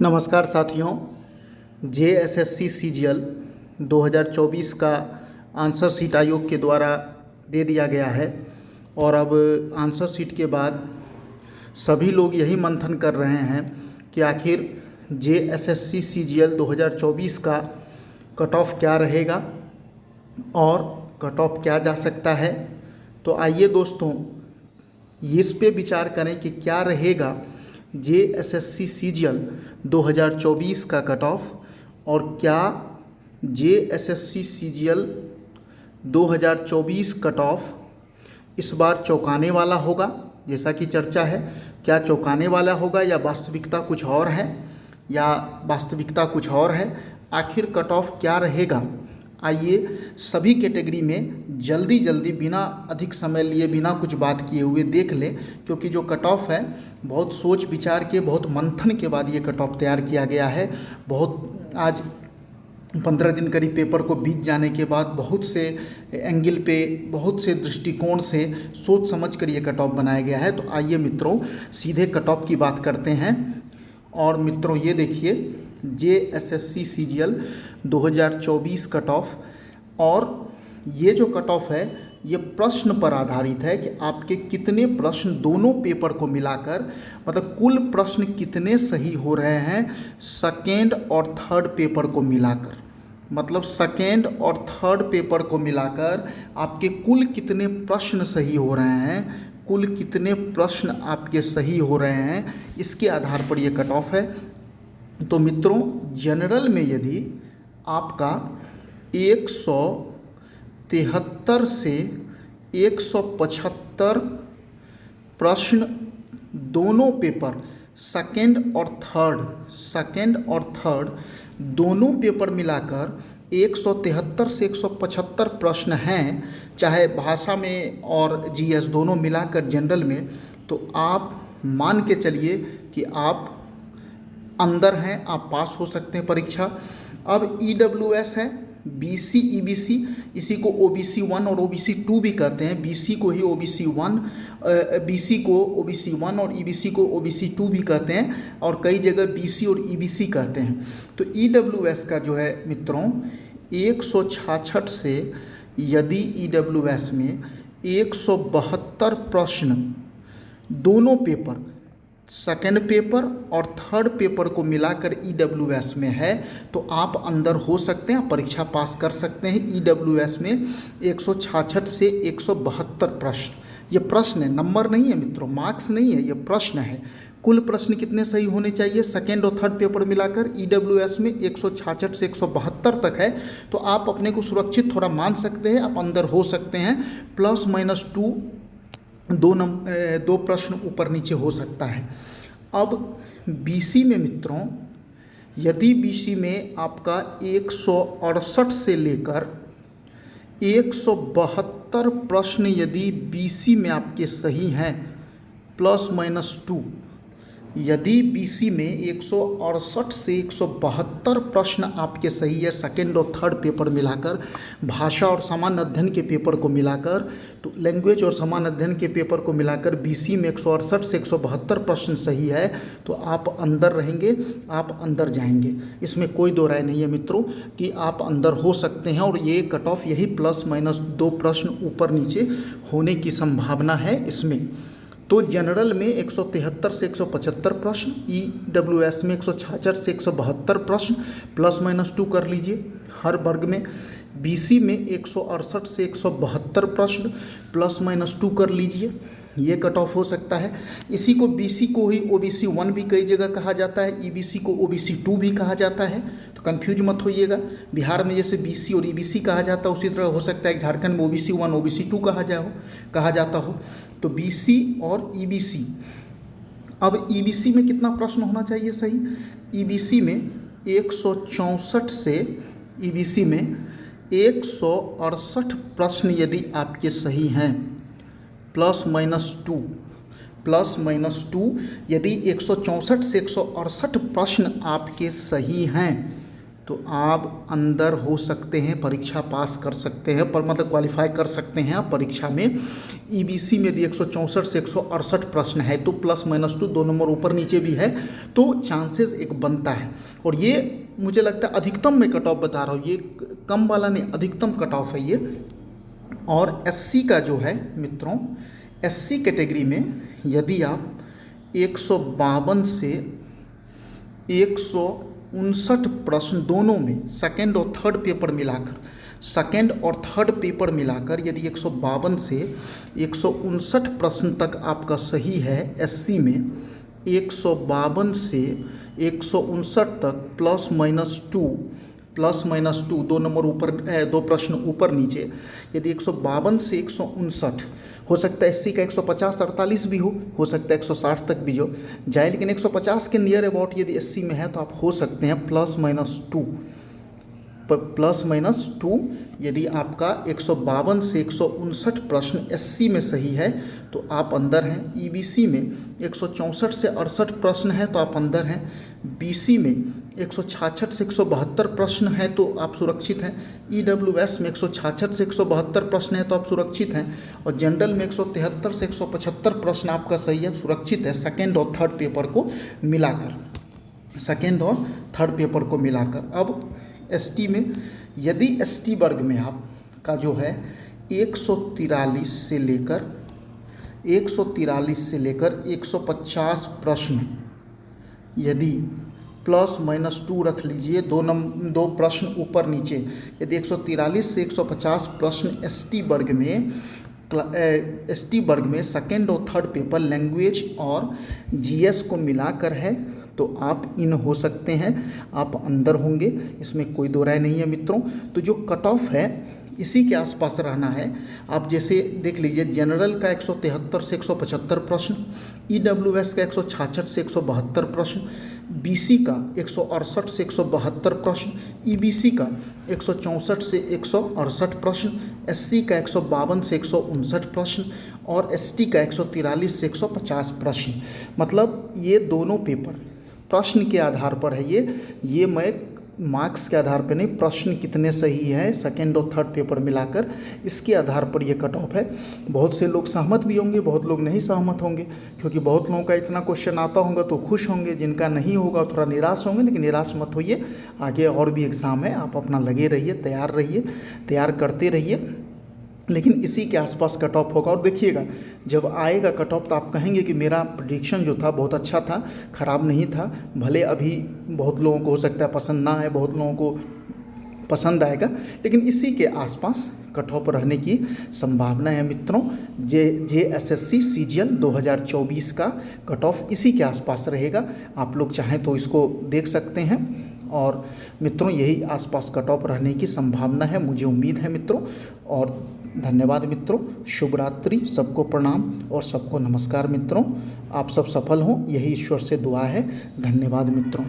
नमस्कार साथियों। JSSC CGL 2024 का आंसर शीट आयोग के द्वारा दे दिया गया है और अब आंसर शीट के बाद सभी लोग यही मंथन कर रहे हैं कि आखिर JSSC CGL 2024 का कट ऑफ क्या रहेगा और कट ऑफ क्या जा सकता है। तो आइए दोस्तों इस पे विचार करें कि क्या रहेगा JSSC CGL 2024 का कट ऑफ और क्या JSSC CGL 2024 कट ऑफ इस बार चौंकाने वाला होगा, जैसा कि चर्चा है। क्या चौंकाने वाला होगा या वास्तविकता कुछ और है, आखिर कट ऑफ क्या रहेगा। आइए सभी कैटेगरी में जल्दी बिना अधिक समय लिए, बिना कुछ बात किए हुए देख लें, क्योंकि जो कट ऑफ है बहुत सोच विचार के, बहुत मंथन के बाद ये कट ऑफ तैयार किया गया है। आज 15 दिन करीब पेपर को बीत जाने के बाद बहुत से एंगल पे, बहुत से दृष्टिकोण से सोच समझ कर ये कट ऑफ बनाया गया है। तो आइए मित्रों सीधे कट ऑफ की बात करते हैं। और मित्रों ये देखिए JSSC CGL 2024 कट ऑफ, और ये जो कट ऑफ है ये प्रश्न पर आधारित है कि आपके कितने प्रश्न दोनों पेपर को मिलाकर, मतलब कुल प्रश्न कितने सही हो रहे हैं सेकेंड और थर्ड पेपर को मिलाकर, मतलब सेकेंड और थर्ड पेपर को मिलाकर आपके कुल कितने प्रश्न सही हो रहे हैं, कुल कितने प्रश्न आपके सही हो रहे हैं, इसके आधार पर ये कट ऑफ है। तो मित्रों जनरल में यदि आपका 173 से 175 प्रश्न दोनों पेपर सेकेंड और थर्ड दोनों पेपर मिलाकर 173 से 175 प्रश्न हैं, चाहे भाषा में और GS दोनों मिलाकर जनरल में, तो आप मान के चलिए कि आप अंदर हैं, आप पास हो सकते हैं परीक्षा। अब EWS है, BC EBC, इसी को OBC 1 और OBC 2 भी कहते हैं। BC को ही OBC 1 और EBC को OBC 2 भी कहते हैं, और कई जगह BC और EBC कहते हैं। तो EWS का जो है मित्रों 166 से, यदि EWS में 172 प्रश्न दोनों पेपर सेकेंड पेपर और थर्ड पेपर को मिलाकर EWS में है, तो आप अंदर हो सकते हैं, परीक्षा पास कर सकते हैं। EWS में 166 से 172 प्रश्न, ये प्रश्न है, नंबर नहीं है मित्रों, मार्क्स नहीं है, ये प्रश्न है। कुल प्रश्न कितने सही होने चाहिए सेकेंड और थर्ड पेपर मिलाकर, EWS में 166 से 172 तक है। तो आप अपने को सुरक्षित थोड़ा मान सकते हैं, आप अंदर हो सकते हैं। +-2 दो प्रश्न ऊपर नीचे हो सकता है। अब BC में मित्रों, यदि BC में आपका 168 से लेकर 172 प्रश्न यदि BC में आपके सही हैं, +-2, यदि BC में 168 से 172 प्रश्न आपके सही है सेकेंड और थर्ड पेपर मिलाकर, भाषा और सामान्य अध्ययन के पेपर को मिलाकर, तो लैंग्वेज और सामान्य अध्ययन के पेपर को मिलाकर BC में 168 से 172 प्रश्न सही है, तो आप अंदर रहेंगे, आप अंदर जाएंगे। इसमें कोई दो राय नहीं है मित्रों कि आप अंदर हो सकते हैं, और ये कट ऑफ यही +-2 प्रश्न ऊपर नीचे होने की संभावना है इसमें। तो जनरल में 173 से 175 प्रश्न, EWS में 166 से 172 प्रश्न, +-2 कर लीजिए हर वर्ग में। BC में 168 से 172 प्रश्न, +-2 कर लीजिए, ये कट ऑफ हो सकता है। इसी को BC को ही OBC 1 भी कई जगह कहा जाता है, EBC को OBC 2 भी कहा जाता है, तो कंफ्यूज मत होइएगा। बिहार में जैसे BC और EBC कहा जाता है, उसी तरह हो सकता है झारखंड में OBC 1 OBC 2 कहा जाता हो। तो BC और EBC। अब EBC में कितना प्रश्न होना चाहिए सही, EBC में 164 से, EBC में 168 प्रश्न यदि आपके सही हैं, +-2 यदि 164 से 168 प्रश्न आपके सही हैं, तो आप अंदर हो सकते हैं, परीक्षा पास कर सकते हैं, पर मतलब क्वालिफाई कर सकते हैं आप परीक्षा में। ईबीसी में यदि 164 से 168 प्रश्न है तो +-2 2 नंबर ऊपर नीचे भी है तो चांसेस एक बनता है। और ये मुझे लगता है अधिकतम मैं कट ऑफ बता रहा हूँ, ये कम वाला नहीं, अधिकतम कट ऑफ है ये। और एससी का जो है मित्रों, एससी कैटेगरी में यदि आप 152 से 159 प्रश्न दोनों में सेकंड और थर्ड पेपर मिलाकर, सेकंड और थर्ड पेपर मिलाकर यदि 152 से 159 प्रश्न तक आपका सही है एससी में, 152 से 159 तक +-2 2 नंबर ऊपर, 2 प्रश्न ऊपर नीचे, यदि 152 से 159, हो सकता है एससी का 150-48 भी हो सकता है 160 तक भी जो जाए, लेकिन 150 के नियर अबाउट यदि एससी में है तो आप हो सकते हैं +-2 यदि आपका 152 से 159 प्रश्न एससी में सही है तो आप अंदर हैं। ईबीसी में 164 से 68 प्रश्न है तो आप अंदर हैं। बीसी में 166 से 172 प्रश्न है तो आप सुरक्षित हैं। ईडब्ल्यूएस में 166 से 172 प्रश्न है तो आप सुरक्षित हैं। और जनरल में 173 से 175 प्रश्न आपका सही है, सुरक्षित है सेकेंड और थर्ड पेपर को मिलाकर, सेकेंड और थर्ड पेपर को मिलाकर। अब एसटी में यदि एसटी वर्ग में आपका जो है 143 से लेकर 150 प्रश्न, यदि +-2 रख लीजिए, 2 प्रश्न ऊपर नीचे, यदि 143 से 150 प्रश्न एसटी वर्ग में सेकेंड और थर्ड पेपर लैंग्वेज और जीएस को मिलाकर है तो आप इन हो सकते हैं, आप अंदर होंगे, इसमें कोई दो राय नहीं है मित्रों। तो जो कट ऑफ है इसी के आसपास रहना है। आप जैसे देख लीजिए, जनरल का 173 से 175 प्रश्न, ईडब्ल्यूएस का 166 से 172 प्रश्न, बीसी का 168 से 172 प्रश्न, ईबीसी का 164 से 168 प्रश्न, एससी का 152 से 159 प्रश्न और एसटी का 143 से 150 प्रश्न। मतलब ये दोनों पेपर प्रश्न के आधार पर है। ये मैं मार्क्स के आधार पर नहीं, प्रश्न कितने सही है सेकेंड और थर्ड पेपर मिलाकर, इसके आधार पर ये कट ऑफ है। बहुत से लोग सहमत भी होंगे, बहुत लोग नहीं सहमत होंगे, क्योंकि बहुत लोगों का इतना क्वेश्चन आता होगा तो खुश होंगे, जिनका नहीं होगा थोड़ा निराश होंगे। लेकिन निराश मत होइए, आगे और भी एग्ज़ाम है, आप अपना लगे रहिए, तैयार करते रहिए। लेकिन इसी के आसपास कट ऑफ होगा। और देखिएगा जब आएगा कट ऑफ तो आप कहेंगे कि मेरा प्रेडिक्शन जो था बहुत अच्छा था, ख़राब नहीं था। भले अभी बहुत लोगों को हो सकता है पसंद ना आए, बहुत लोगों को पसंद आएगा, लेकिन इसी के आसपास कट ऑफ रहने की संभावना है मित्रों। JSSC CGL 2024 का कट ऑफ इसी के आसपास रहेगा। आप लोग चाहें तो इसको देख सकते हैं। और मित्रों यही आसपास कट ऑफ रहने की संभावना है, मुझे उम्मीद है मित्रों। और धन्यवाद मित्रों, शुभ रात्रि, सबको प्रणाम और सबको नमस्कार मित्रों। आप सब सफल हों, यही ईश्वर से दुआ है। धन्यवाद मित्रों।